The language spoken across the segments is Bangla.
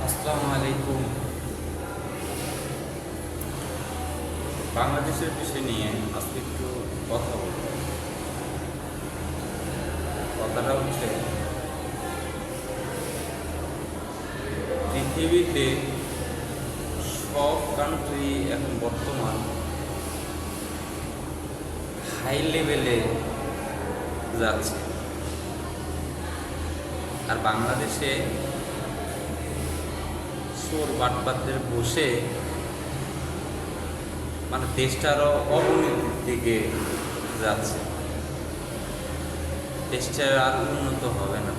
আসসালামু আলাইকুম। বাংলাদেশের বিষয় নিয়ে আজকে একটু কথা বলব। কথাটা হচ্ছে, পৃথিবীতে সব কান্ট্রি এখন বর্তমান হাই লেভেলে যাচ্ছে, আর বাংলাদেশে চোর বাটপাতদের বসে মানে দেশটা আরও অবনতির দিকে যাচ্ছে। দেশটা আর উন্নত হবে না।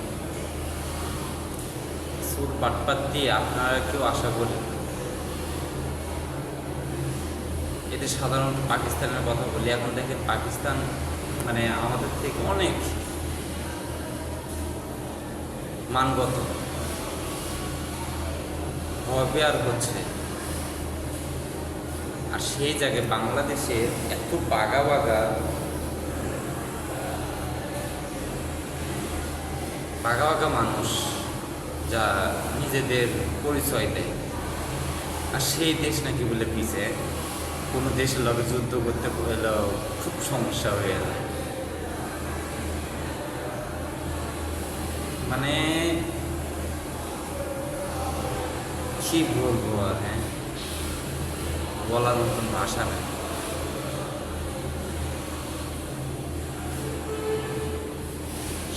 চোর বাটপাত দিয়ে আপনারা কেউ আশা করেন? এতে সাধারণত পাকিস্তানের কথা বলি। এখন দেখেন পাকিস্তান মানে আমাদের থেকে অনেক মানগত হবে আর হচ্ছে, আর সেই জায়গায় বাংলাদেশের এত বাঘা বাঘা মানুষ যা নিজেদের পরিচয় দেয়, আর সেই দেশ নাকি বলে পিছে কোনো দেশের লগে যুদ্ধ করতে হলেও খুব সমস্যা হয়ে যায়। মানে কি বলবো আর, বলার মতন ভাষা নেই।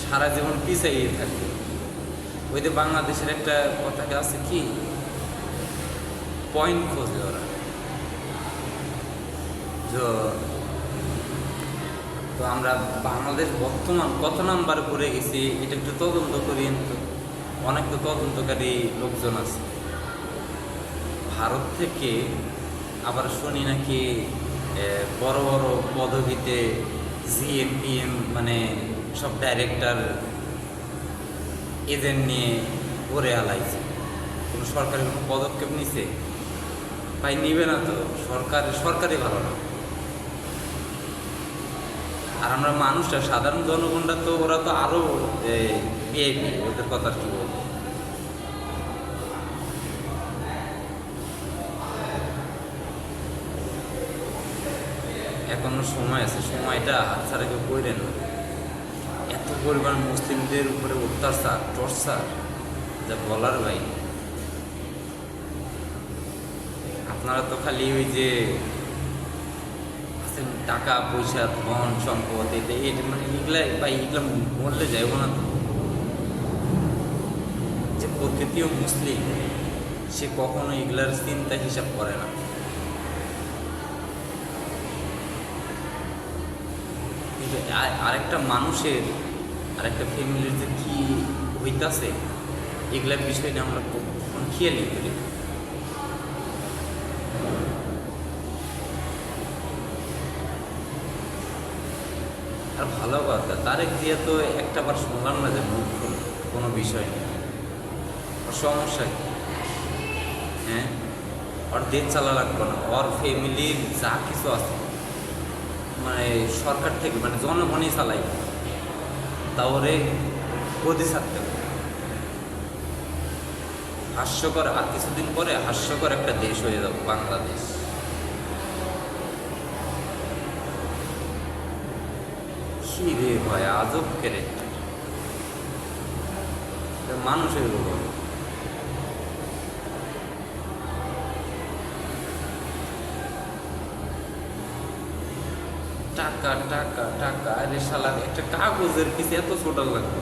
সারা জীবন পিছিয়ে থাকবে। ওই যে বাংলাদেশের একটা কথাকে আছে কি, পয়েন্ট খোঁজে ওরা। তো আমরা বাংলাদেশ বর্তমান কত নাম্বার করে গেছি এটা একটু তদন্ত করি। তো অনেক তো তদন্তকারী লোকজন আছে ভারত থেকে, আবার শুনি নাকি বড় বড় পদবিতে জিএমপিএম মানে সব ডাইরেক্টর এজেন্ট নিয়ে করে আলাইছে। কোনো সরকারি কোনো পদক্ষেপ নিছে? ভাই নিবে না তো, সরকারই ভালো না। আর আমরা মানুষটা সাধারণ জনগণরা তো ওরা তো আরো ভিআইপি, ওদের কথা কি বলবো। এখনো সময় আছে, সময়টা হাতছাড়া কেউ কইরেন না। এত পরিমাণ মুসলিমদের উপরে অত্যাচার টর্চার যা বলার ভাই। আপনারা তো খালি ওই যে টাকা পয়সা ধন সম্পদ এটা মানে এগুলা ভাই, এগুলা বললে যাইব না তো। যে প্রকৃতিও মুসলিম, সে কখনো এগুলার চিন্তা হিসাব করে না। কিন্তু আরেকটা মানুষের আরেকটা ফ্যামিলির যে কি হইতাছে, এগুলার বিষয়টা আমরা কখন খেয়ালই করি। আর ভালো কথা, তারেক দিয়ে তো একটা বার শুনলাম না যে মুখ কোনো বিষয় নেই, ওর সমস্যা কি? ওর দেশ চালা লাগবে না, ওর ফ্যামিলির যা কিছু আছে মানে সরকার থেকে মানে জনগণই চালাই, তা ওরে গদি ছাড়তে হবে। হাস্যকর, আর কিছুদিন পরে হাস্যকর একটা দেশ হয়ে যাবে বাংলাদেশ। কি রে ভাই, আজব ক্যারেক্টার মানুষের উপর। টাকা টাকা টাকা, আরে শালা একটা কাগজের পিছে এত ছোট লাগবে।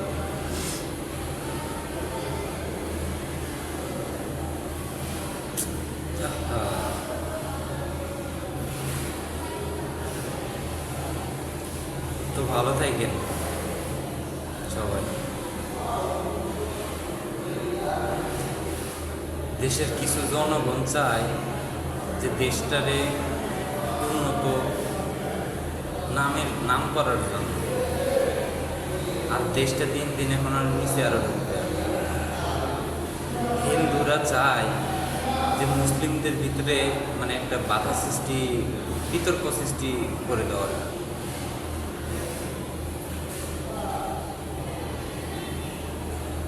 তো ভালো থাকেন সবাই। দেশের কিছু জনগণ চায় যে দেশটারে উন্নত নাম করার জন্য, আর দেশটা দিন দিন এখন আর নিচে আরো ঢুকতে হবে। হিন্দুরা চায় যে মুসলিমদের ভিতরে মানে একটা বাধা সৃষ্টি, বিতর্ক সৃষ্টি করে দেওয়ার।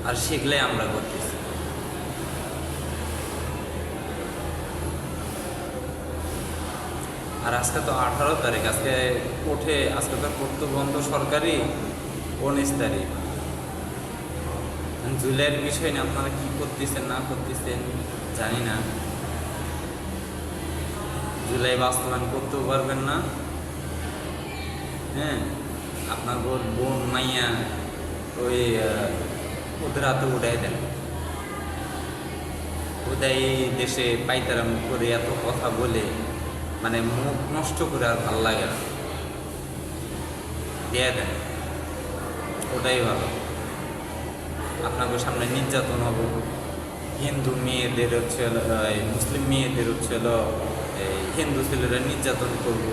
আর সেগুলাই আমরা করতেছি। আর আজকে তো 18 তারিখ, আজকে আজকে তো পড়তে বন্ধ সরকারি 19 তারিখ। জুলাইয়ের বিষয় নিয়ে আপনারা কী করতেছেন না করতেছেন জানি না। জুলাই বাস্তবায়ন করতেও পারবেন না। হ্যাঁ, আপনার বোন মাইয়া ওই ওদের হাতে উঠাই দেন। ওদের দেশে পাইতারাম করে এত কথা বলে মানে মুখ নষ্ট করে আর ভাল লাগে না, দিয়ে দেন, ওটাই ভালো। আপনাকে সামনে নির্যাতন হবো, হিন্দু মেয়েদের হচ্ছে মুসলিম মেয়েদের হচ্ছে হিন্দু ছেলেরা নির্যাতন করবো,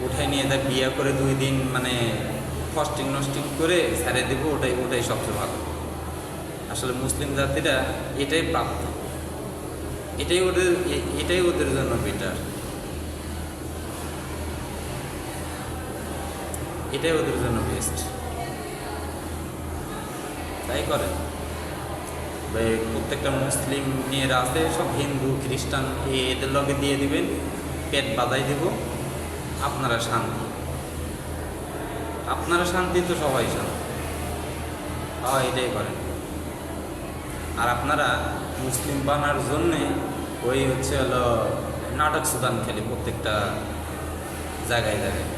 উঠাই নিয়ে তার বিয়ে করে 2 দিন মানে ফস্টিং নস্টিং করে ছেড়ে দেবো, ওটাই সবচেয়ে ভালো। আসলে মুসলিম জাতিরা এটাই প্রাপ্ত, এটাই ওদের জন্য বেটার, এটাই ওদের জন্য বেস্ট। তাই করেন। প্রত্যেকটা মুসলিম মেয়েরা আছে, সব হিন্দু খ্রিস্টান এদের লগে দিয়ে দিবেন, পেট বাঁধাই দেব, আপনারা শান্তি। আপনারা শান্তি তো সবাই শান্তি। এটাই করেন। আর আপনারা মুসলিম বানার জন্যে ওই হচ্ছে নাটক সুদান খেলে প্রত্যেকটা জায়গায় জায়গায়।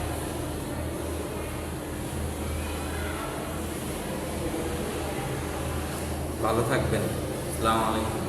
ভালো থাকবেন। আসসালামু আলাইকুম।